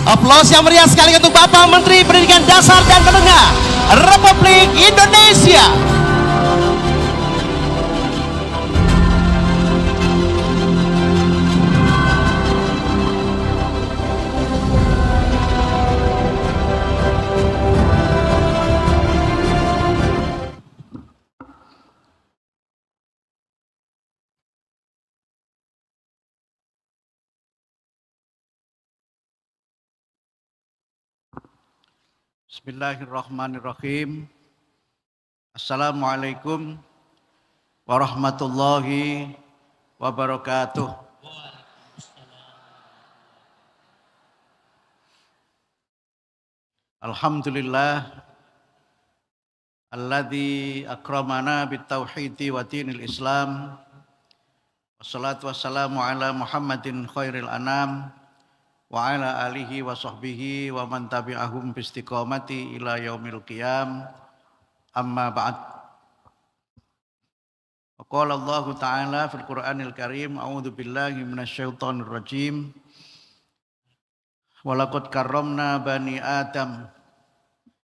Aplaus yang meriah sekali untuk Bapak Menteri Pendidikan Dasar dan Menengah Republik Indonesia. Bismillahirrahmanirrahim. Assalamualaikum warahmatullahi wabarakatuh. Alhamdulillah alladzi akramana bitauhidi wa dinil Islam. Wassalatu wassalamu ala Muhammadin khairil anam wa ala alihi wa sahbihi wa man tabi'ahum bi istiqamati ila yaumil qiyam. Amma ba'd. Qala Allah Ta'ala fil Qur'anil Karim, a'udzu billahi minasyaitonir rajim. Wa laqad karramna bani Adam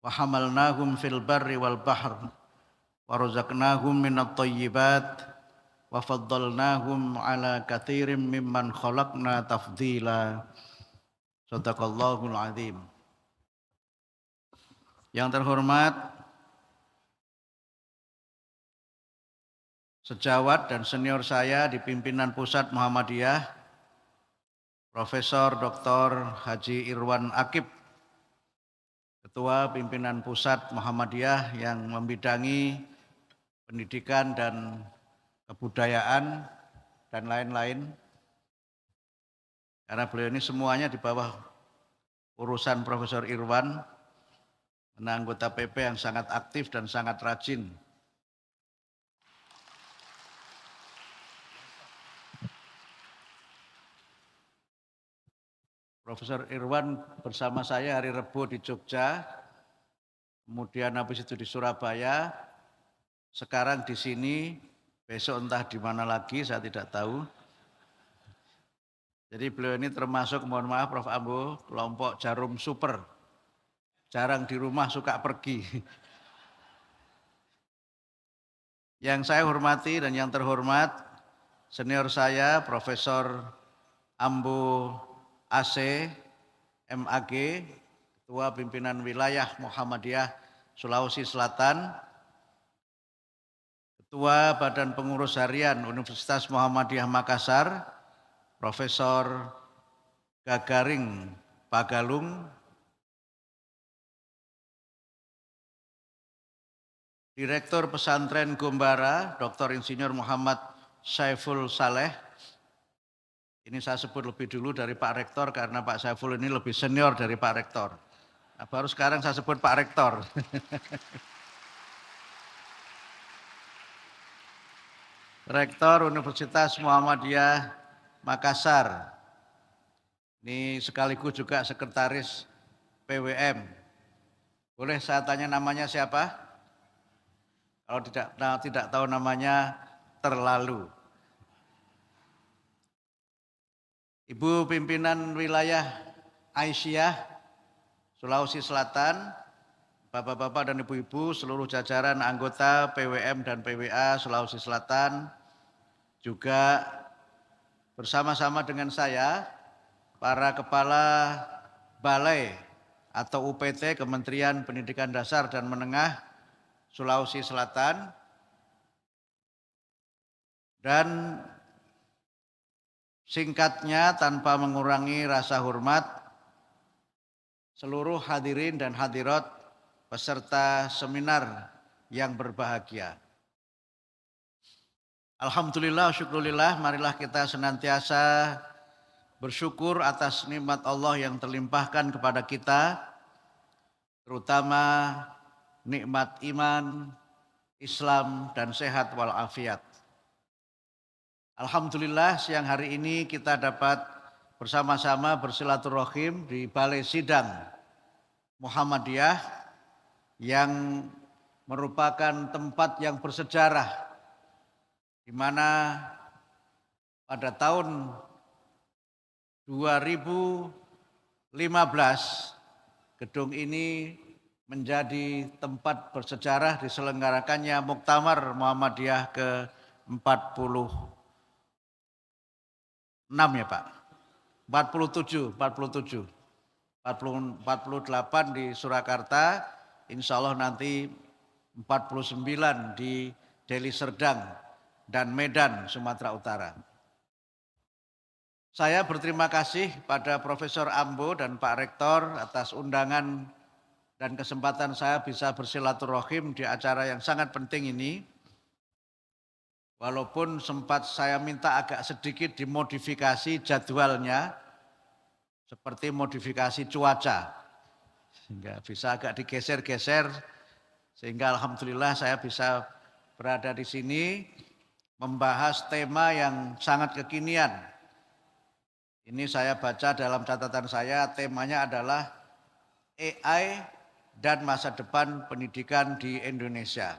wa hamalnahum fil barri wal bahr wa razaqnahum minat thayyibat wa faddalnahum ala katsirin mimman khalaqna tafdila. Shadaqallahul azim. Yang terhormat sejawat dan senior saya di pimpinan Pusat Muhammadiyah, Profesor Dr. Haji Irwan Akib, Ketua Pimpinan Pusat Muhammadiyah yang membidangi pendidikan dan kebudayaan dan lain-lain. Karena beliau ini semuanya di bawah urusan Profesor Irwan, anggota PP yang sangat aktif dan sangat rajin. Profesor Irwan bersama saya hari Rebo di Jogja, kemudian habis itu di Surabaya, sekarang di sini, besok entah di mana lagi, saya tidak tahu. Jadi beliau ini termasuk, mohon maaf Prof. Ambo, kelompok jarum super. Jarang di rumah, suka pergi. Yang saya hormati dan yang terhormat, senior saya Profesor Ambo AC, MAG, Ketua Pimpinan Wilayah Muhammadiyah Sulawesi Selatan, Ketua Badan Pengurus Harian Universitas Muhammadiyah Makassar, Profesor Gagaring Pagalung, Direktur Pesantren Gombara, Dr. Insinyur Muhammad Saiful Saleh. Ini saya sebut lebih dulu dari Pak Rektor karena Pak Saiful ini lebih senior dari Pak Rektor. Nah, baru sekarang saya sebut Pak Rektor. Rektor Universitas Muhammadiyah Makassar. Ini sekaligus juga sekretaris PWM. Boleh saya tanya namanya siapa? Kalau tidak tahu namanya, terlalu. Ibu Pimpinan Wilayah Aisyah, Sulawesi Selatan, Bapak-bapak dan Ibu-ibu, seluruh jajaran anggota PWM dan PWA Sulawesi Selatan, juga bersama-sama dengan saya, para kepala balai atau UPT Kementerian Pendidikan Dasar dan Menengah Sulawesi Selatan, dan singkatnya tanpa mengurangi rasa hormat, seluruh hadirin dan hadirat peserta seminar yang berbahagia. Alhamdulillah, syukurillah, marilah kita senantiasa bersyukur atas nikmat Allah yang terlimpahkan kepada kita, terutama nikmat iman, Islam, dan sehat walafiat. Alhamdulillah, siang hari ini kita dapat bersama-sama bersilaturahim di Balai Sidang Muhammadiyah yang merupakan tempat yang bersejarah, di mana pada tahun 2000 gedung ini menjadi tempat bersejarah diselenggarakannya Muktamar Muhammadiyah ke-46 ya Pak. 47, 48 di Surakarta, insya Allah nanti 49 di Deli Serdang dan Medan, Sumatera Utara. Saya berterima kasih pada Profesor Ambo dan Pak Rektor atas undangan dan kesempatan saya bisa bersilaturahim di acara yang sangat penting ini. Walaupun sempat saya minta agak sedikit dimodifikasi jadwalnya, seperti modifikasi cuaca, sehingga bisa agak digeser-geser, sehingga alhamdulillah saya bisa berada di sini membahas tema yang sangat kekinian. Ini saya baca dalam catatan saya, temanya adalah AI dan masa depan pendidikan di Indonesia.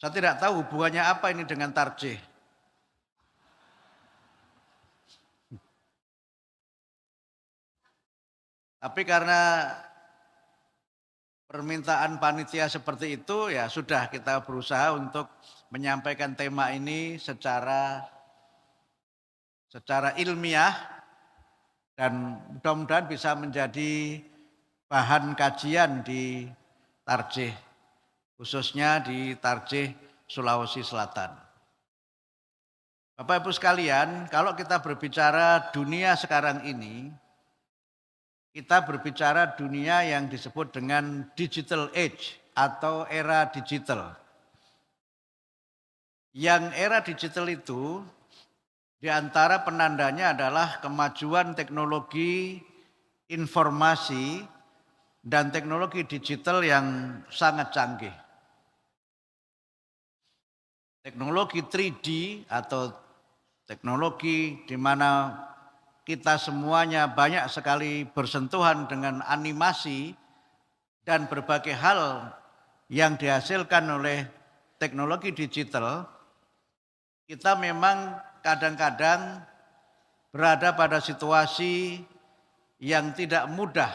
Saya tidak tahu hubungannya apa ini dengan tarjih. Tapi karena permintaan panitia seperti itu, ya sudah kita berusaha untuk menyampaikan tema ini secara ilmiah dan mudah-mudahan bisa menjadi bahan kajian di tarjih, khususnya di tarjih Sulawesi Selatan. Bapak Ibu sekalian, kalau kita berbicara dunia sekarang ini, kita berbicara dunia yang disebut dengan digital age atau era digital. Yang era digital itu di antara penandanya adalah kemajuan teknologi informasi dan teknologi digital yang sangat canggih. Teknologi 3D atau teknologi di mana kita semuanya banyak sekali bersentuhan dengan animasi dan berbagai hal yang dihasilkan oleh teknologi digital, kita memang kadang-kadang berada pada situasi yang tidak mudah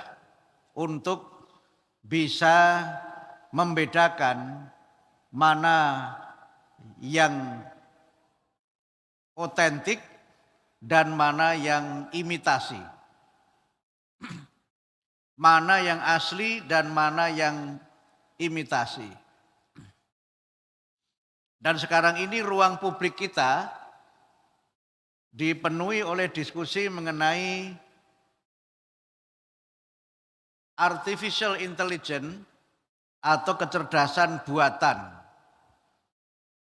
untuk bisa membedakan mana yang otentik dan mana yang imitasi. Mana yang asli dan mana yang imitasi. Dan sekarang ini ruang publik kita dipenuhi oleh diskusi mengenai artificial intelligence atau kecerdasan buatan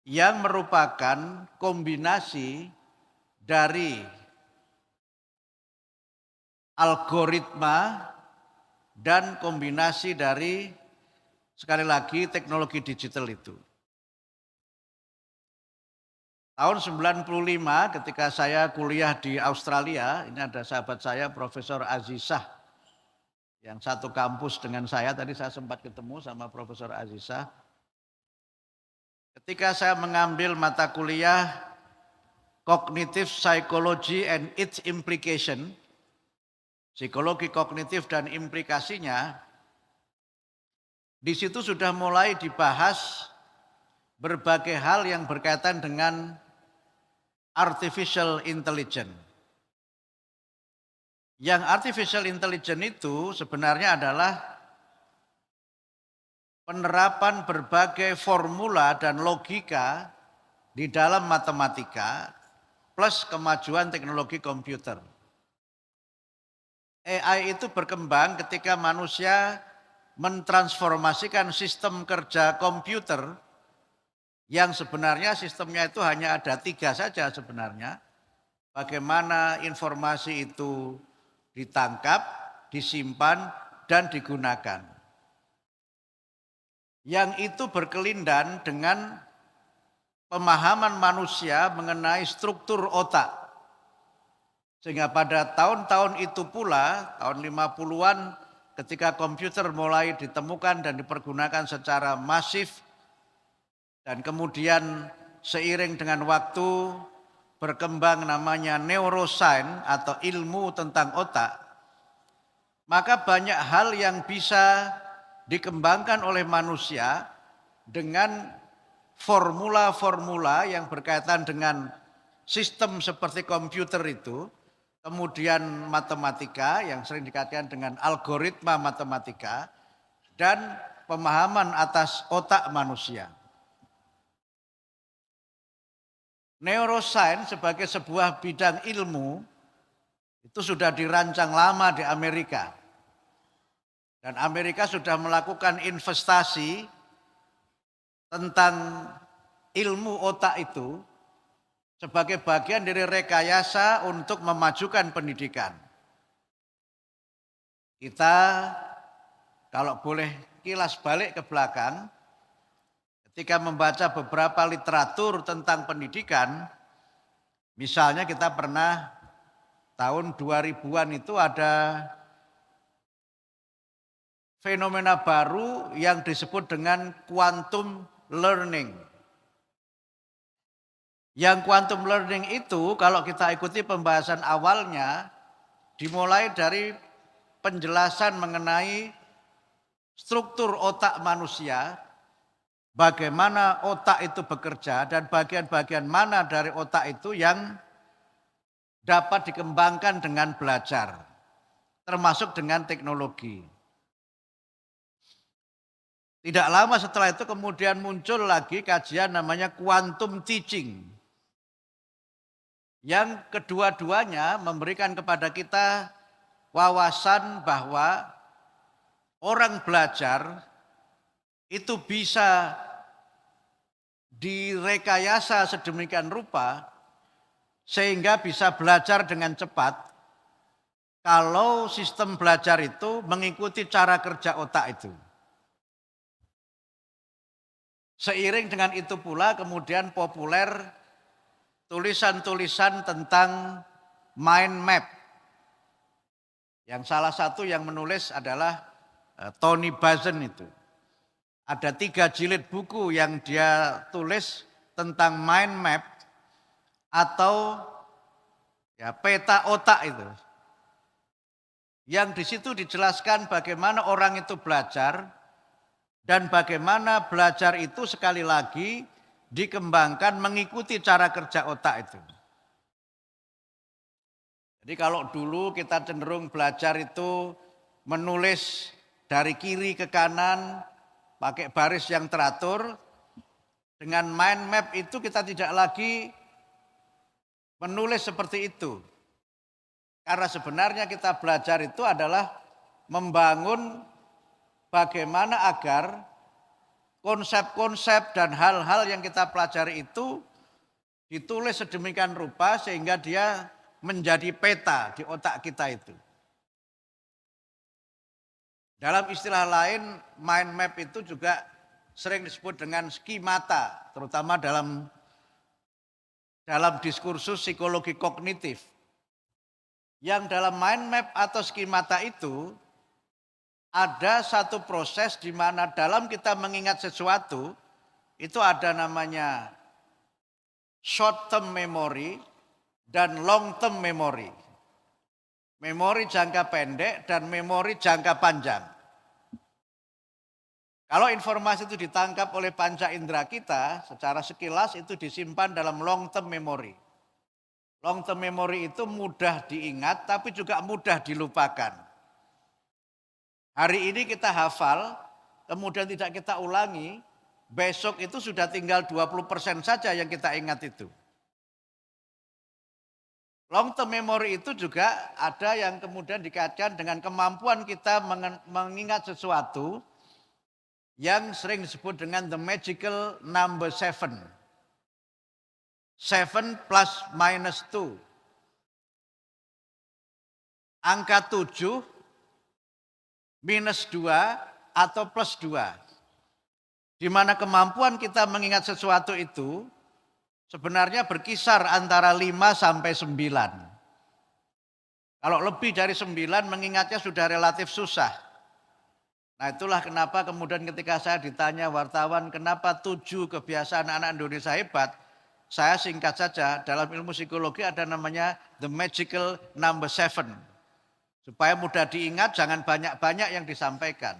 yang merupakan kombinasi dari algoritma dan kombinasi dari sekali lagi teknologi digital itu. Tahun 95 ketika saya kuliah di Australia, ini ada sahabat saya Profesor Azizah yang satu kampus dengan saya, tadi saya sempat ketemu sama Profesor Azizah. Ketika saya mengambil mata kuliah Cognitive Psychology and its Implication, psikologi kognitif dan implikasinya, di situ sudah mulai dibahas berbagai hal yang berkaitan dengan artificial intelligence. Yang artificial intelligence itu sebenarnya adalah penerapan berbagai formula dan logika di dalam matematika plus kemajuan teknologi komputer. AI itu berkembang ketika manusia mentransformasikan sistem kerja komputer yang sebenarnya sistemnya itu hanya ada 3 saja sebenarnya. Bagaimana informasi itu ditangkap, disimpan, dan digunakan. Yang itu berkelindan dengan pemahaman manusia mengenai struktur otak. Sehingga pada tahun-tahun itu pula, tahun 50-an ketika komputer mulai ditemukan dan dipergunakan secara masif, dan kemudian seiring dengan waktu berkembang namanya neuroscience atau ilmu tentang otak, maka banyak hal yang bisa dikembangkan oleh manusia dengan formula-formula yang berkaitan dengan sistem seperti komputer itu, kemudian matematika yang sering dikaitkan dengan algoritma matematika, dan pemahaman atas otak manusia. Neuroscience sebagai sebuah bidang ilmu itu sudah dirancang lama di Amerika. Dan Amerika sudah melakukan investasi tentang ilmu otak itu sebagai bagian dari rekayasa untuk memajukan pendidikan. Kita kalau boleh kilas balik ke belakang, ketika membaca beberapa literatur tentang pendidikan, misalnya kita pernah tahun 2000-an itu ada fenomena baru yang disebut dengan quantum learning. Yang quantum learning itu kalau kita ikuti pembahasan awalnya dimulai dari penjelasan mengenai struktur otak manusia, bagaimana otak itu bekerja dan bagian-bagian mana dari otak itu yang dapat dikembangkan dengan belajar, termasuk dengan teknologi. Tidak lama setelah itu kemudian muncul lagi kajian namanya quantum teaching. Yang kedua-duanya memberikan kepada kita wawasan bahwa orang belajar itu bisa direkayasa sedemikian rupa sehingga bisa belajar dengan cepat kalau sistem belajar itu mengikuti cara kerja otak itu. Seiring dengan itu pula kemudian populer tulisan-tulisan tentang mind map. Yang salah satu yang menulis adalah Tony Buzan itu. Ada 3 jilid buku yang dia tulis tentang mind map atau ya, peta otak itu. Yang di situ dijelaskan bagaimana orang itu belajar dan bagaimana belajar itu sekali lagi dikembangkan mengikuti cara kerja otak itu. Jadi kalau dulu kita cenderung belajar itu menulis dari kiri ke kanan, pakai baris yang teratur, dengan mind map itu kita tidak lagi menulis seperti itu. Karena sebenarnya kita belajar itu adalah membangun bagaimana agar konsep-konsep dan hal-hal yang kita pelajari itu ditulis sedemikian rupa sehingga dia menjadi peta di otak kita itu. Dalam istilah lain, mind map itu juga sering disebut dengan skemata, terutama dalam diskursus psikologi kognitif. Yang dalam mind map atau skemata itu ada satu proses di mana dalam kita mengingat sesuatu itu ada namanya short term memory dan long term memory. Memori jangka pendek dan memori jangka panjang. Kalau informasi itu ditangkap oleh panca indera kita, secara sekilas itu disimpan dalam long term memory. Long term memory itu mudah diingat tapi juga mudah dilupakan. Hari ini kita hafal, kemudian tidak kita ulangi, besok itu sudah tinggal 20% saja yang kita ingat itu. Long term memory itu juga ada yang kemudian dikaitkan dengan kemampuan kita mengingat sesuatu yang sering disebut dengan the magical number 7. 7 plus minus 2. Angka 7 minus 2 atau plus 2. Di mana kemampuan kita mengingat sesuatu itu sebenarnya berkisar antara 5 sampai 9. Kalau lebih dari 9 mengingatnya sudah relatif susah. Nah itulah kenapa kemudian ketika saya ditanya wartawan kenapa 7 kebiasaan anak Indonesia hebat, saya singkat saja dalam ilmu psikologi ada namanya the magical number 7. Supaya mudah diingat, jangan banyak-banyak yang disampaikan.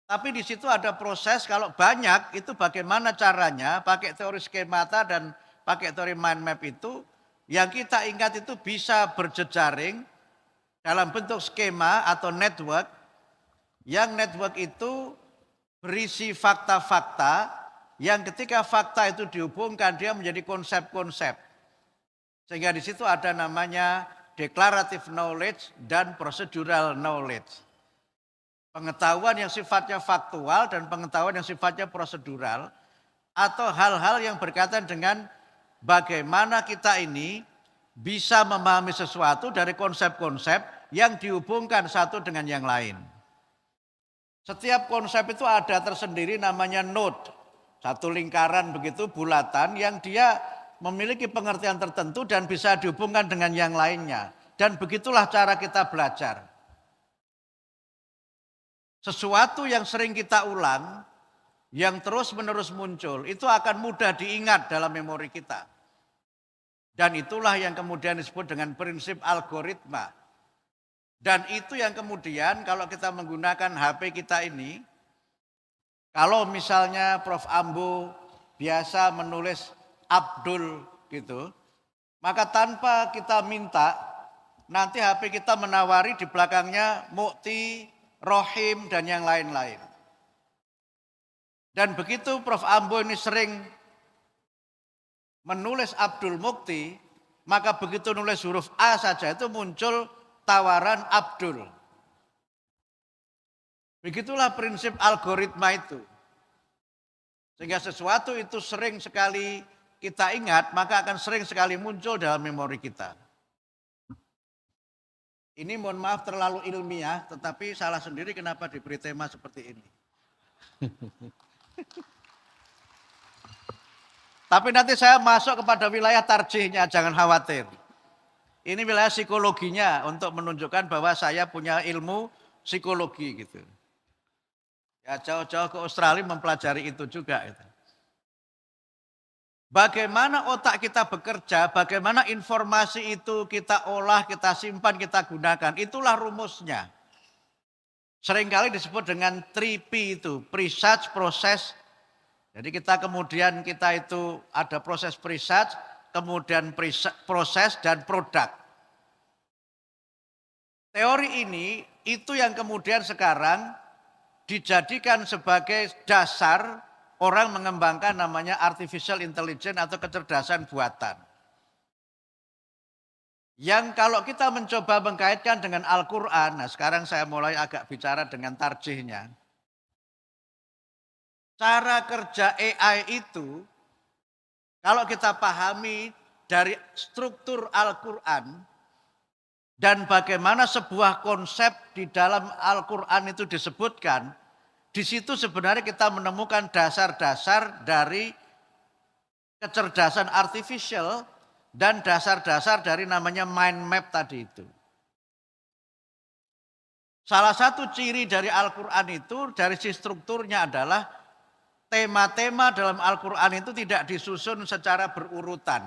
Tapi di situ ada proses, kalau banyak itu bagaimana caranya, pakai teori skemata dan pakai teori mind map itu, yang kita ingat itu bisa berjejaring dalam bentuk skema atau network, yang network itu berisi fakta-fakta, yang ketika fakta itu dihubungkan dia menjadi konsep-konsep. Sehingga di situ ada namanya declarative knowledge dan procedural knowledge. Pengetahuan yang sifatnya faktual dan pengetahuan yang sifatnya prosedural, atau hal-hal yang berkaitan dengan bagaimana kita ini bisa memahami sesuatu dari konsep-konsep yang dihubungkan satu dengan yang lain. Setiap konsep itu ada tersendiri namanya node, satu lingkaran begitu bulatan yang dia memiliki pengertian tertentu dan bisa dihubungkan dengan yang lainnya. Dan begitulah cara kita belajar. Sesuatu yang sering kita ulang, yang terus-menerus muncul, itu akan mudah diingat dalam memori kita. Dan itulah yang kemudian disebut dengan prinsip algoritma. Dan itu yang kemudian kalau kita menggunakan HP kita ini, kalau misalnya Prof. Ambo biasa menulis Abdul gitu, maka tanpa kita minta, nanti HP kita menawari di belakangnya Mukti, Rohim, dan yang lain-lain. Dan begitu Prof. Ambo ini sering menulis Abdul Mukti, maka begitu nulis huruf A saja itu muncul tawaran Abdul. Begitulah prinsip algoritma itu. Sehingga sesuatu itu sering sekali kita ingat, maka akan sering sekali muncul dalam memori kita. Ini mohon maaf terlalu ilmiah, tetapi salah sendiri kenapa diberi tema seperti ini. Tapi nanti saya masuk kepada wilayah tarjihnya, jangan khawatir. Ini wilayah psikologinya untuk menunjukkan bahwa saya punya ilmu psikologi gitu. Ya jauh-jauh ke Australia mempelajari itu juga. Gitu. Bagaimana otak kita bekerja, bagaimana informasi itu kita olah, kita simpan, kita gunakan. Itulah rumusnya. Seringkali disebut dengan 3P itu, pre-search, proses. Jadi kita itu ada proses pre-search, kemudian proses dan produk. Teori ini itu yang kemudian sekarang dijadikan sebagai dasar orang mengembangkan namanya artificial intelligence atau kecerdasan buatan. Yang kalau kita mencoba mengkaitkan dengan Al-Quran, nah sekarang saya mulai agak bicara dengan tarjihnya. Cara kerja AI itu, kalau kita pahami dari struktur Al-Quran, dan bagaimana sebuah konsep di dalam Al-Quran itu disebutkan, di situ sebenarnya kita menemukan dasar-dasar dari kecerdasan artificial dan dasar-dasar dari namanya mind map tadi itu. Salah satu ciri dari Al-Quran itu dari si strukturnya adalah tema-tema dalam Al-Quran itu tidak disusun secara berurutan.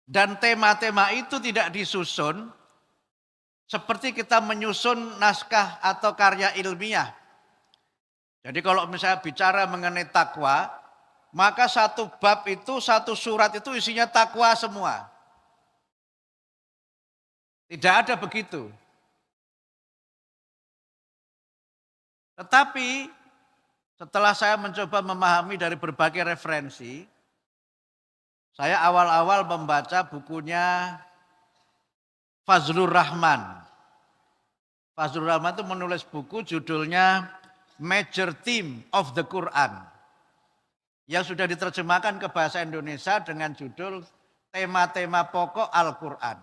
Dan tema-tema itu tidak disusun seperti kita menyusun naskah atau karya ilmiah. Jadi kalau misalnya bicara mengenai takwa, maka satu bab itu, satu surat itu isinya takwa semua. Tidak ada begitu. Tetapi setelah saya mencoba memahami dari berbagai referensi, saya awal-awal membaca bukunya Fazlur Rahman. Fazlur Rahman itu menulis buku judulnya Major Theme of the Quran. Yang sudah diterjemahkan ke bahasa Indonesia dengan judul Tema-tema Pokok Al-Quran.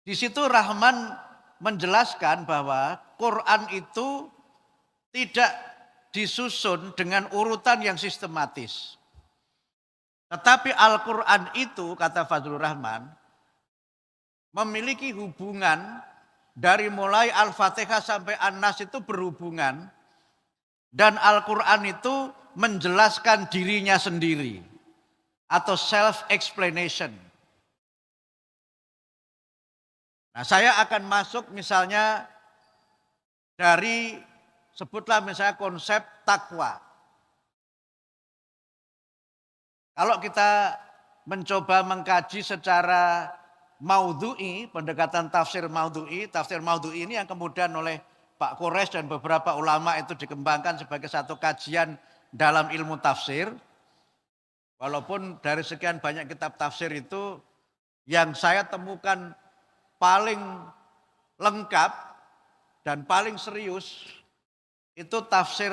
Di situ Rahman menjelaskan bahwa Quran itu tidak disusun dengan urutan yang sistematis. Tetapi Al-Quran itu, kata Fazlur Rahman, memiliki hubungan dari mulai Al-Fatihah sampai An-Nas itu berhubungan. Dan Al-Quran itu menjelaskan dirinya sendiri. atau self-explanation. Nah, saya akan masuk misalnya dari, sebutlah misalnya konsep takwa. Kalau kita mencoba mengkaji secara maudhu'i, pendekatan tafsir maudhu'i ini yang kemudian oleh Pak Quraisy dan beberapa ulama itu dikembangkan sebagai satu kajian dalam ilmu tafsir. Walaupun dari sekian banyak kitab tafsir itu yang saya temukan paling lengkap dan paling serius itu tafsir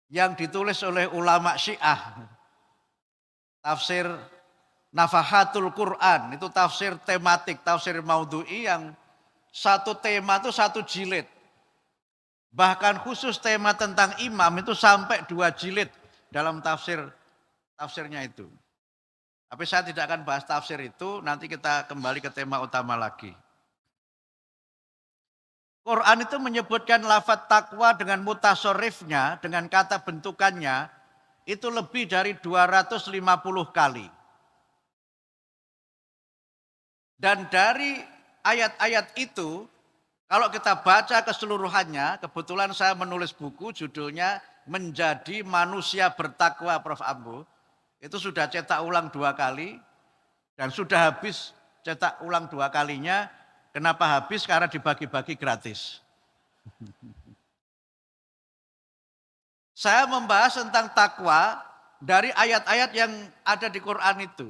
yang ditulis oleh ulama Syiah. Tafsir Nafahatul Quran, itu tafsir tematik, tafsir maudhu'i yang satu tema itu satu jilid. Bahkan khusus tema tentang imam itu sampai 2 jilid dalam tafsirnya itu. Tapi saya tidak akan bahas tafsir itu, nanti kita kembali ke tema utama lagi. Quran itu menyebutkan lafaz takwa dengan mutasorifnya, dengan kata bentukannya, itu lebih dari 250 kali. Dan dari ayat-ayat itu, kalau kita baca keseluruhannya, kebetulan saya menulis buku judulnya Menjadi Manusia Bertakwa, Prof. Ambo. Itu sudah cetak ulang 2 kali, dan sudah habis cetak ulang 2 kalinya. Kenapa habis? Karena dibagi-bagi gratis. Saya membahas tentang takwa dari ayat-ayat yang ada di Quran itu.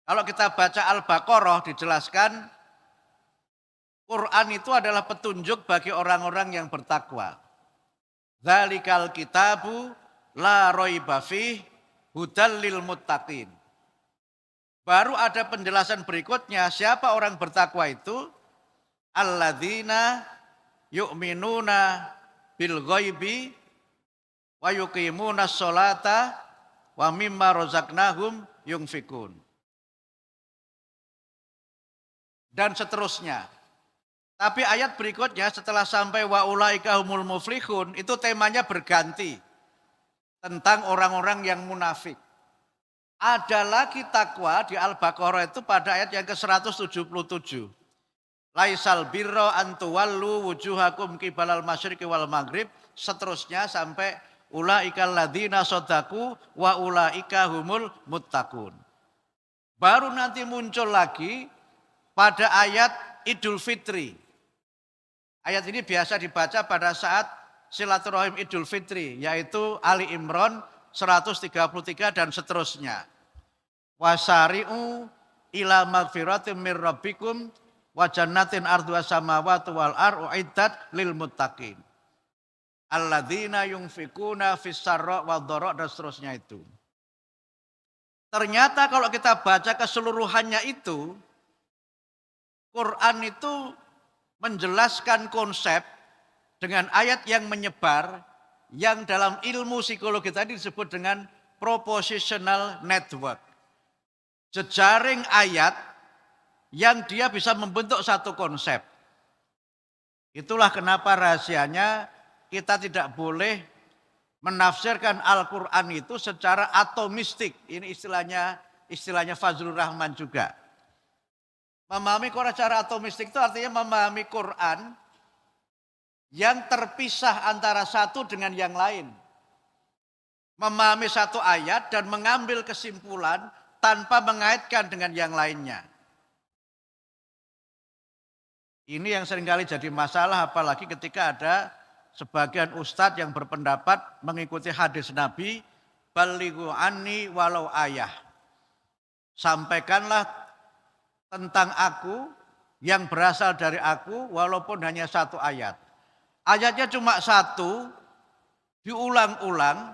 Kalau kita baca Al-Baqarah dijelaskan, Quran itu adalah petunjuk bagi orang-orang yang bertakwa. Dzalikal kitabu la raiba fih hudal lil muttaqin. Baru ada penjelasan berikutnya, siapa orang bertakwa itu? Alladzina yu'minuna bil ghaibi wa yuqimuna sholata wa mimma razaqnahum yunfikun. Dan seterusnya. Tapi ayat berikutnya setelah sampai wa ulaika humul muflihun, itu temanya berganti tentang orang-orang yang munafik. Ada lagi takwa di Al-Baqarah itu pada ayat yang ke-177. Laisal birra an tuwallu wujuhakum qibalal masyriqi wal maghrib, seterusnya sampai ulaikal ladzina shadaku wa ulaika humul muttaqun. Baru nanti muncul lagi pada ayat Idul Fitri. Ayat ini biasa dibaca pada saat silaturahim Idul Fitri, yaitu Ali Imran 133 dan seterusnya. Wasari'u ila magfiratin mir rabbikum wa jannatin arduha samawati wal ardu uiddat lil muttaqin. Alladzina yunfikuna fis sarra wad dharra dan seterusnya itu. Ternyata kalau kita baca keseluruhannya itu, Quran itu menjelaskan konsep dengan ayat yang menyebar, yang dalam ilmu psikologi tadi disebut dengan propositional network. Jejaring ayat yang dia bisa membentuk satu konsep. Itulah kenapa rahasianya kita tidak boleh menafsirkan Al-Quran itu secara atomistik. Ini istilahnya Fazlur Rahman juga. Memahami Quran secara atomistik itu artinya memahami Quran yang terpisah antara satu dengan yang lain. Memahami satu ayat dan mengambil kesimpulan tanpa mengaitkan dengan yang lainnya. Ini yang seringkali jadi masalah, apalagi ketika ada sebagian ustadz yang berpendapat mengikuti hadis Nabi, balighu anni walau ayah. Sampaikanlah tentang aku yang berasal dari aku walaupun hanya 1 ayat. Ayatnya cuma 1, diulang-ulang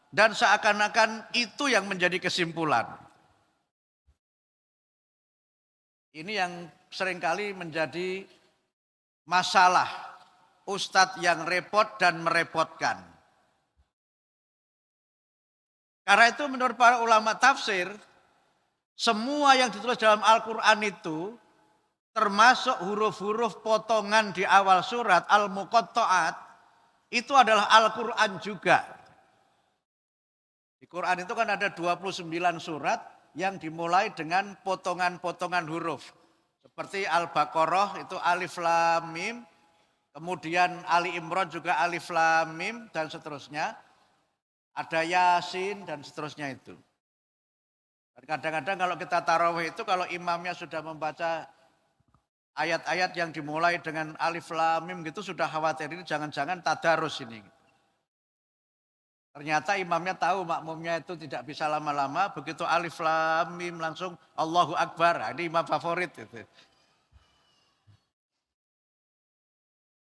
dan seakan-akan itu yang menjadi kesimpulan. Ini yang seringkali menjadi masalah ustadz yang repot dan merepotkan. Karena itu menurut para ulama tafsir, semua yang ditulis dalam Al-Quran itu, termasuk huruf-huruf potongan di awal surat Al-Muqatta'at, itu adalah Al-Quran juga. Di Quran itu kan ada 29 surat yang dimulai dengan potongan-potongan huruf. Seperti Al-Baqarah itu alif lam mim, kemudian Ali Imran juga alif lam mim dan seterusnya. Ada Yasin dan seterusnya itu. Dan kadang-kadang kalau kita tarawih itu kalau imamnya sudah membaca ayat-ayat yang dimulai dengan alif lam mim gitu sudah khawatir ini jangan-jangan tadarus ini. Ternyata imamnya tahu makmumnya itu tidak bisa lama-lama, begitu alif lam mim langsung Allahu Akbar. Nah, ini imam favorit itu.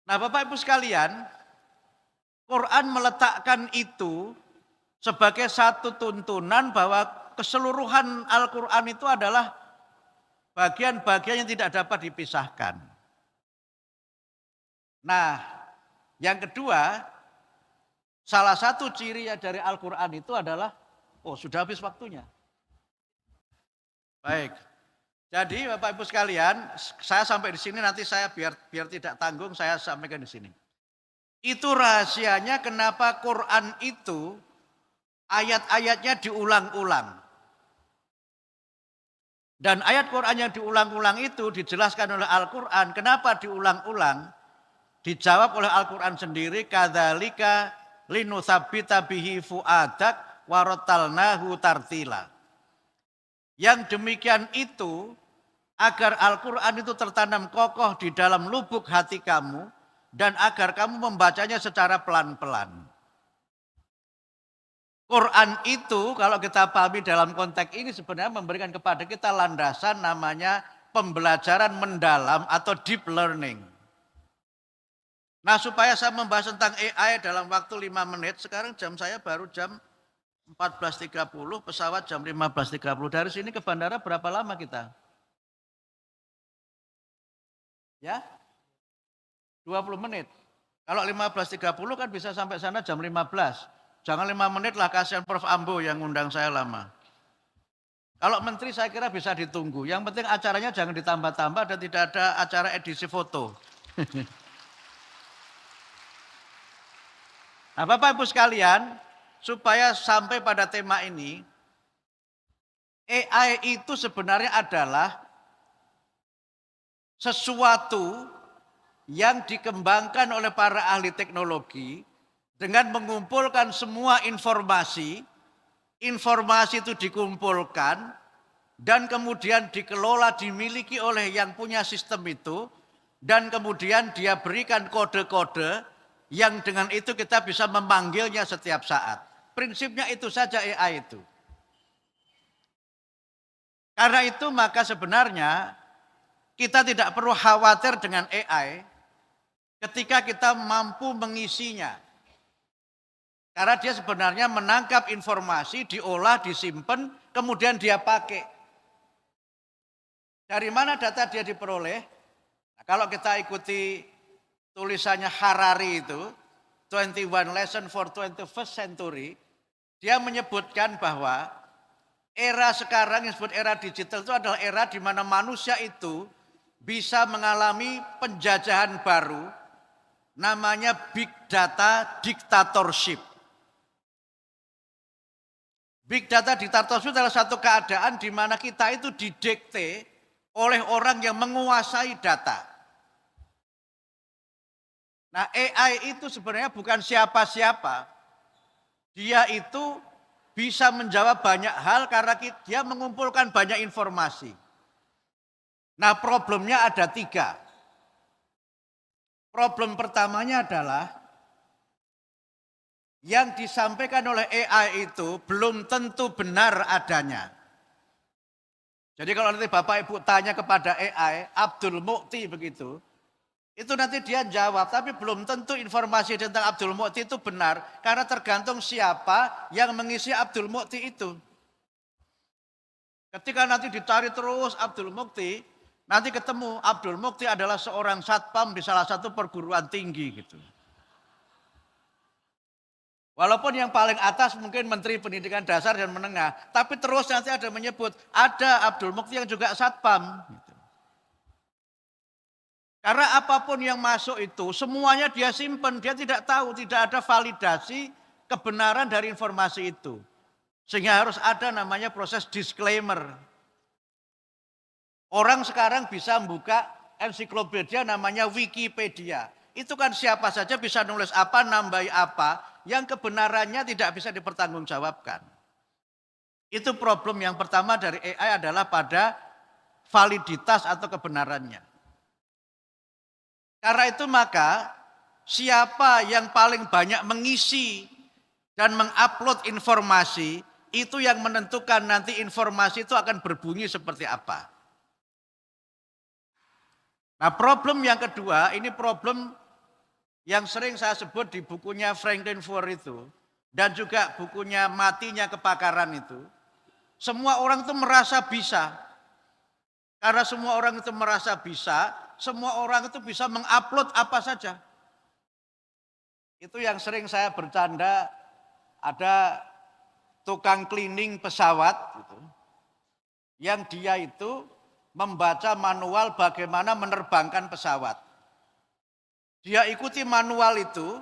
Nah, Bapak Ibu sekalian, Quran meletakkan itu sebagai satu tuntunan bahwa keseluruhan Al-Quran itu adalah bagian-bagian yang tidak dapat dipisahkan. Nah, yang kedua, salah satu ciri dari Al-Quran itu adalah, sudah habis waktunya. Baik, jadi Bapak Ibu sekalian, saya sampai di sini nanti saya biar tidak tanggung, saya sampaikan di sini. Itu rahasianya kenapa Quran itu ayat-ayatnya diulang-ulang. Dan ayat Quran yang diulang-ulang itu dijelaskan oleh Al-Quran. Kenapa diulang-ulang? Dijawab oleh Al-Quran sendiri. Kadzalika linutsabbita bihi fuadak warattalnahu tartila. Yang demikian itu agar Al-Quran itu tertanam kokoh di dalam lubuk hati kamu dan agar kamu membacanya secara pelan-pelan. Quran itu kalau kita pahami dalam konteks ini sebenarnya memberikan kepada kita landasan namanya pembelajaran mendalam atau deep learning. Nah, supaya saya membahas tentang AI dalam waktu 5 menit, sekarang jam saya baru jam 14.30, pesawat jam 15.30. Dari sini ke bandara berapa lama kita? Ya? 20 menit. Kalau 15.30 kan bisa sampai sana jam 15. Jangan 5 menit lah, kasihan Prof. Ambo yang ngundang saya lama. Kalau menteri saya kira bisa ditunggu. Yang penting acaranya jangan ditambah-tambah dan tidak ada acara edisi foto. Nah, Bapak Ibu sekalian, supaya sampai pada tema ini, AI itu sebenarnya adalah sesuatu yang dikembangkan oleh para ahli teknologi dengan mengumpulkan semua informasi itu dikumpulkan dan kemudian dikelola, dimiliki oleh yang punya sistem itu, dan kemudian dia berikan kode-kode yang dengan itu kita bisa memanggilnya setiap saat. Prinsipnya itu saja AI itu. Karena itu maka sebenarnya kita tidak perlu khawatir dengan AI ketika kita mampu mengisinya. Karena dia sebenarnya menangkap informasi, diolah, disimpan, kemudian dia pakai. Dari mana data dia diperoleh? Nah, kalau kita ikuti tulisannya Harari itu, 21 Lesson for 21st Century, dia menyebutkan bahwa era sekarang yang disebut era digital itu adalah era di mana manusia itu bisa mengalami penjajahan baru, namanya big data dictatorship. Big data dictatorship adalah satu keadaan di mana kita itu didikte oleh orang yang menguasai data. Nah, AI itu sebenarnya bukan siapa-siapa. Dia itu bisa menjawab banyak hal karena dia mengumpulkan banyak informasi. Nah, problemnya ada 3. Problem pertamanya adalah yang disampaikan oleh AI itu belum tentu benar adanya. Jadi kalau nanti Bapak Ibu tanya kepada AI, Abdul Mukti begitu, itu nanti dia jawab, tapi belum tentu informasi tentang Abdul Mukti itu benar, karena tergantung siapa yang mengisi Abdul Mukti itu. Ketika nanti dicari terus Abdul Mukti, nanti ketemu Abdul Mukti adalah seorang satpam di salah satu perguruan tinggi gitu. Walaupun yang paling atas mungkin Menteri Pendidikan Dasar dan Menengah, tapi terus nanti ada menyebut ada Abdul Mukti yang juga satpam. Gitu. Karena apapun yang masuk itu semuanya dia simpen, dia tidak tahu, tidak ada validasi kebenaran dari informasi itu. Sehingga harus ada namanya proses disclaimer. Orang sekarang bisa membuka ensiklopedia namanya Wikipedia. Itu kan siapa saja bisa nulis apa, nambahi apa, yang kebenarannya tidak bisa dipertanggungjawabkan. Itu problem yang pertama dari AI adalah pada validitas atau kebenarannya. Karena itu maka siapa yang paling banyak mengisi dan mengupload informasi, itu yang menentukan nanti informasi itu akan berbunyi seperti apa. Nah, problem yang kedua, ini problem yang sering saya sebut di bukunya Franklin Foer itu, dan juga bukunya Matinya Kepakaran itu. Semua orang itu merasa bisa. Karena semua orang itu merasa bisa, semua orang itu bisa mengupload apa saja. Itu yang sering saya bercanda, ada tukang cleaning pesawat gitu, yang dia itu membaca manual bagaimana menerbangkan pesawat. Dia ikuti manual itu,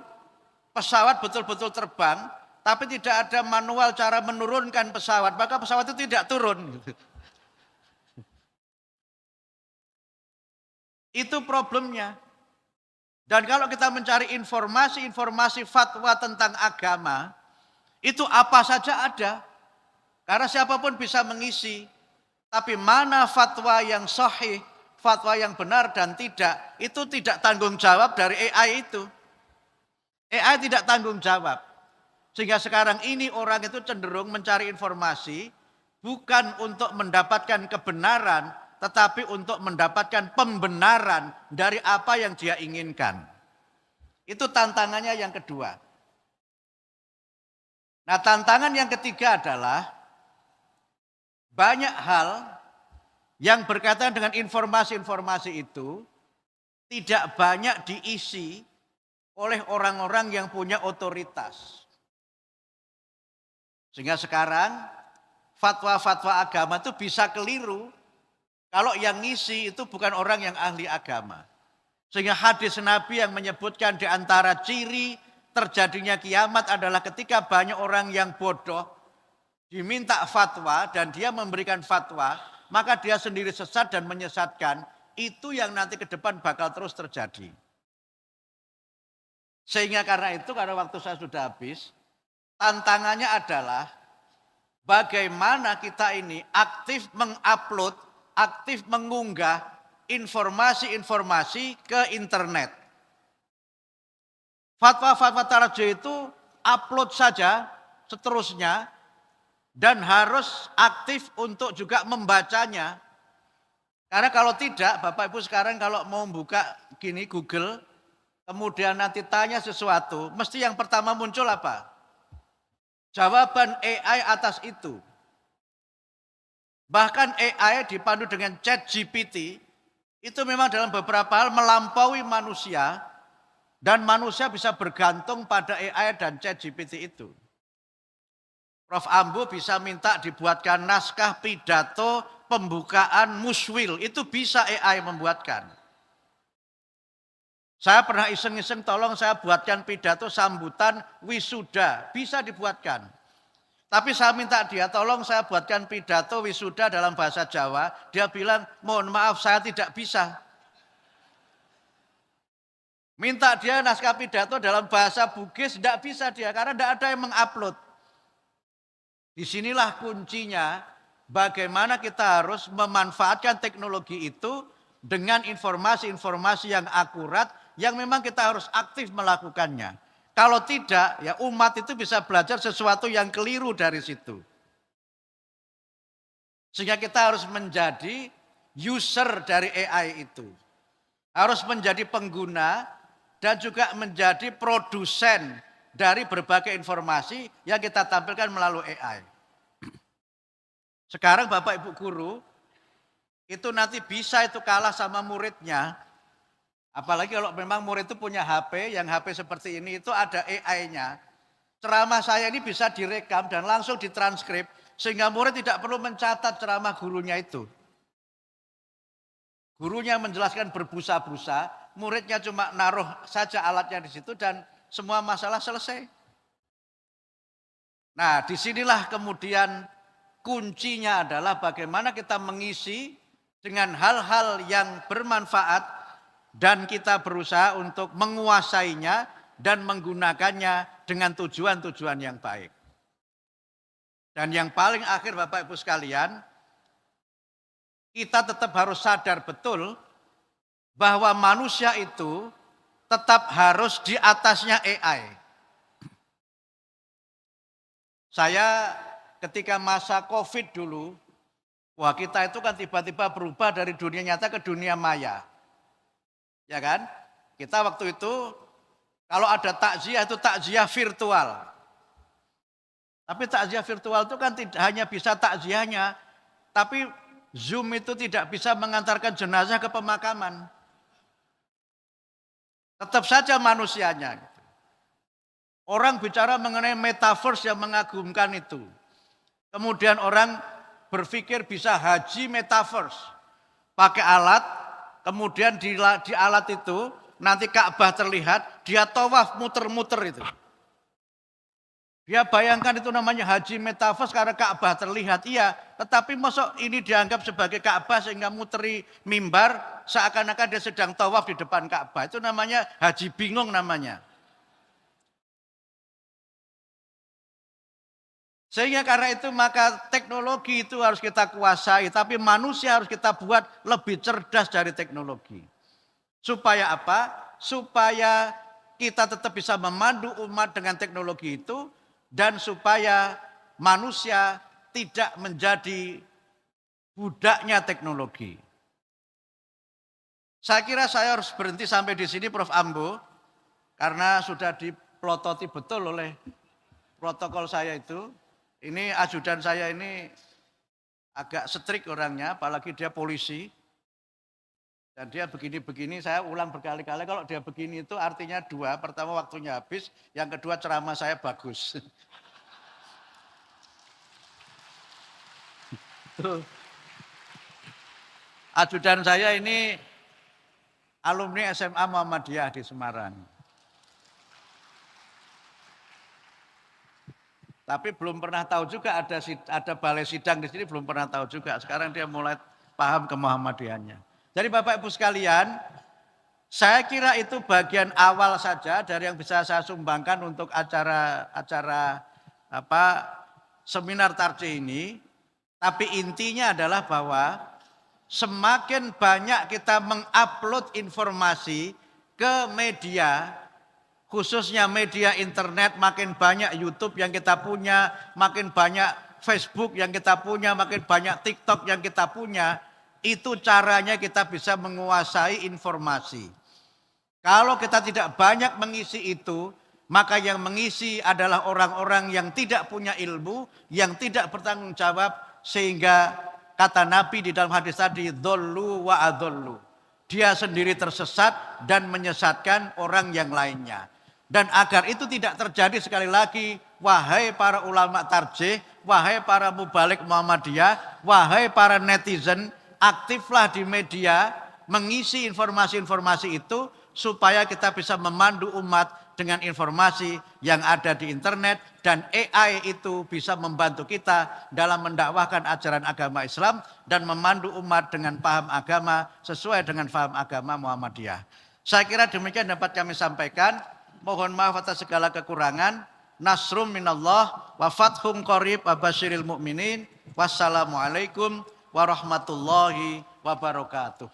pesawat betul-betul terbang, tapi tidak ada manual cara menurunkan pesawat, maka pesawat itu tidak turun. Itu problemnya. Dan kalau kita mencari informasi fatwa tentang agama, itu apa saja ada. Karena siapapun bisa mengisi. Tapi mana fatwa yang sahih, fatwa yang benar dan tidak, itu tidak tanggung jawab dari AI itu. AI tidak tanggung jawab. Sehingga sekarang ini orang itu cenderung mencari informasi bukan untuk mendapatkan kebenaran, tetapi untuk mendapatkan pembenaran dari apa yang dia inginkan. Itu tantangannya yang kedua. Nah, tantangan yang ketiga adalah banyak hal yang berkaitan dengan informasi-informasi itu tidak banyak diisi oleh orang-orang yang punya otoritas. Sehingga sekarang fatwa-fatwa agama itu bisa keliru kalau yang ngisi itu bukan orang yang ahli agama. Sehingga hadis Nabi yang menyebutkan di antara ciri terjadinya kiamat adalah ketika banyak orang yang bodoh diminta fatwa dan dia memberikan fatwa, maka dia sendiri sesat dan menyesatkan. Itu yang nanti ke depan bakal terus terjadi. Sehingga karena itu, karena waktu saya sudah habis, tantangannya adalah bagaimana kita ini aktif mengupload, aktif mengunggah informasi-informasi ke internet. Fatwa-fatwa tarjih itu upload saja seterusnya dan harus aktif untuk juga membacanya. Karena kalau tidak, Bapak Ibu sekarang kalau mau buka gini Google, kemudian nanti tanya sesuatu, mesti yang pertama muncul apa? Jawaban AI atas itu. Bahkan AI dipandu dengan ChatGPT, itu memang dalam beberapa hal melampaui manusia, dan manusia bisa bergantung pada AI dan ChatGPT itu. Prof. Ambo bisa minta dibuatkan naskah pidato pembukaan muswil, itu bisa AI membuatkan. Saya pernah iseng-iseng tolong saya buatkan pidato sambutan wisuda, bisa dibuatkan. Tapi saya minta dia tolong saya buatkan pidato wisuda dalam bahasa Jawa, dia bilang mohon maaf saya tidak bisa. Minta dia naskah pidato dalam bahasa Bugis, tidak bisa dia karena tidak ada yang mengupload. Disinilah kuncinya bagaimana kita harus memanfaatkan teknologi itu dengan informasi-informasi yang akurat yang memang kita harus aktif melakukannya. Kalau tidak, ya umat itu bisa belajar sesuatu yang keliru dari situ. Sehingga kita harus menjadi user dari AI itu. Harus menjadi pengguna dan juga menjadi produsen dari berbagai informasi yang kita tampilkan melalui AI. Sekarang Bapak Ibu guru, itu nanti bisa itu kalah sama muridnya. Apalagi kalau memang murid itu punya HP, yang HP seperti ini itu ada AI-nya. Ceramah saya ini bisa direkam dan langsung ditranskrip, sehingga murid tidak perlu mencatat ceramah gurunya itu. Gurunya menjelaskan berbusa-busa, muridnya cuma naruh saja alatnya di situ dan semua masalah selesai. Nah, disinilah kemudian kuncinya adalah bagaimana kita mengisi dengan hal-hal yang bermanfaat dan kita berusaha untuk menguasainya dan menggunakannya dengan tujuan-tujuan yang baik. Dan yang paling akhir Bapak Ibu sekalian, kita tetap harus sadar betul bahwa manusia itu tetap harus di atasnya AI. Saya ketika masa COVID dulu, wah kita itu kan tiba-tiba berubah dari dunia nyata ke dunia maya. Ya kan? Kita waktu itu kalau ada takziah itu takziah virtual. Tapi takziah virtual itu kan tidak hanya bisa takziahnya, tapi Zoom itu tidak bisa mengantarkan jenazah ke pemakaman. Tetap saja manusianya. Orang bicara mengenai metaverse yang mengagumkan itu. Kemudian orang berpikir bisa haji metaverse. Pakai alat, kemudian di alat itu nanti Ka'bah terlihat, dia tawaf muter-muter itu. Dia bayangkan itu namanya haji metaverse karena Ka'bah terlihat. Iya, tetapi masuk ini dianggap sebagai Ka'bah sehingga muteri mimbar seakan-akan dia sedang tawaf di depan Ka'bah. Itu namanya haji bingung namanya. Sehingga karena itu maka teknologi itu harus kita kuasai, tapi manusia harus kita buat lebih cerdas dari teknologi. Supaya apa? Supaya kita tetap bisa memandu umat dengan teknologi itu dan supaya manusia tidak menjadi budaknya teknologi. Saya kira saya harus berhenti sampai di sini Prof. Ambo, karena sudah dipelototi betul oleh protokol saya itu. Ini ajudan saya ini agak strik orangnya, apalagi dia polisi. Dan dia begini-begini, saya ulang berkali-kali, kalau dia begini itu artinya dua. Pertama waktunya habis, yang kedua ceramah saya bagus. Tuh. Ajudan saya ini alumni SMA Muhammadiyah di Semarang. Tapi belum pernah tahu juga ada balai sidang di sini, belum pernah tahu juga. Sekarang dia mulai paham ke Muhammadiyahannya. Jadi Bapak Ibu sekalian, saya kira itu bagian awal saja dari yang bisa saya sumbangkan untuk acara seminar tarjih ini. Tapi intinya adalah bahwa semakin banyak kita mengupload informasi ke media, khususnya media internet, makin banyak YouTube yang kita punya, makin banyak Facebook yang kita punya, makin banyak TikTok yang kita punya, itu caranya kita bisa menguasai informasi. Kalau kita tidak banyak mengisi itu, maka yang mengisi adalah orang-orang yang tidak punya ilmu, yang tidak bertanggung jawab, sehingga kata Nabi di dalam hadis tadi, dhollu wa adhollu. Dia sendiri tersesat dan menyesatkan orang yang lainnya. Dan agar itu tidak terjadi, sekali lagi, wahai para ulama tarjih, wahai para mubalik Muhammadiyah, wahai para netizen, aktiflah di media, mengisi informasi-informasi itu, supaya kita bisa memandu umat dengan informasi yang ada di internet, dan AI itu bisa membantu kita dalam mendakwahkan ajaran agama Islam dan memandu umat dengan paham agama sesuai dengan paham agama Muhammadiyah. Saya kira demikian dapat kami sampaikan. Mohon maaf atas segala kekurangan. Nasrum minallah wa fathum qarib wa basyiril mu'minin. Wassalamualaikum warahmatullahi wabarakatuh.